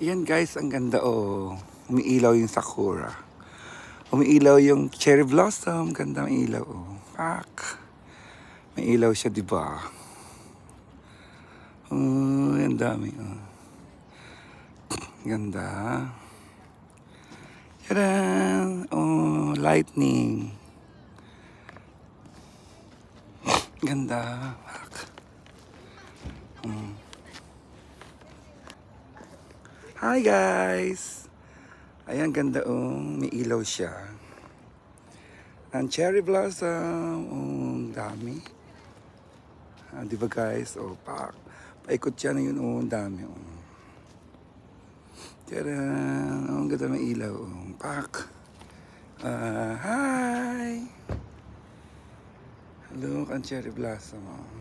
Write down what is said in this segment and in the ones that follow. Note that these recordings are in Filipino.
Ayan guys, ang ganda oh. Umiilaw yung sakura. Umiilaw yung cherry blossom. Ganda ang ilaw oh. Pak. May ilaw siya, di ba? Oh, ang dami oh. Ganda. Tadaan! Oh, lightning. Ganda. Pak. Hi guys! Ayan, ganda oh. May ilaw siya. Ang cherry blossom. Oh, dami. Ah, di ba guys? Oh, pak. Paikot siya na yun. Oh, ang dami. Oh. Tadaan! Oh, ang ganda ng ilaw. Oh, pak. Hi! Look, ang cherry blossom. Oh.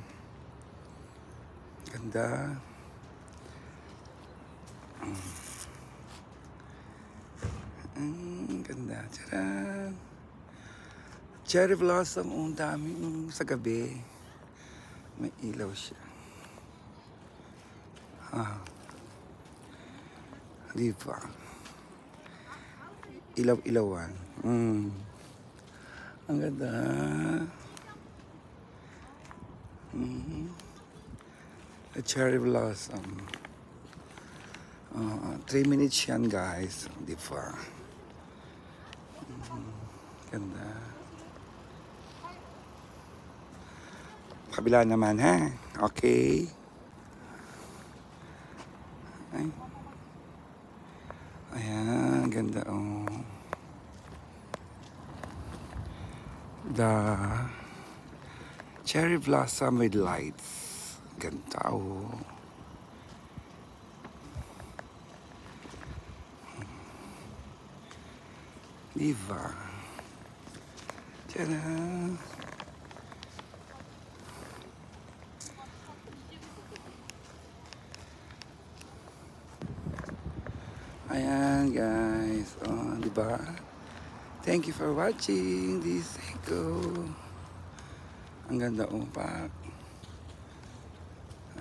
Ganda. Ganda. Tadaan! Cherry blossom. Oh, ang dami. Sa gabi. May ilaw siya. Ah. Di ba? Ilaw-ilawan. Ang ganda. A cherry blossom. 3 minutes yan guys. Di ba? Ganda. Kabila naman ha. Okay. Ay. Ayan. Ganda oh. The cherry blossom with lights. Ganda oh. Diba? Tada! Ayan guys. Oh, diba? Thank you for watching this Seiko. Ang ganda oh, pak.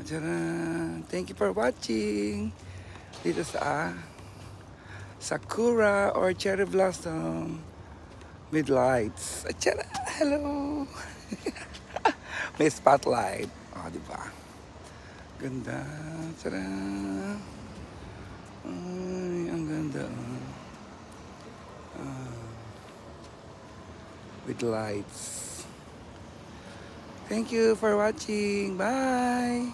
Tcharan! Thank you for watching dito sa Sakura or cherry blossom with lights. Tcharan! Hello! May spotlight. Oh, di ba? Ganda. Tcharan! Ay, ang ganda. With lights. Thank you for watching. Bye!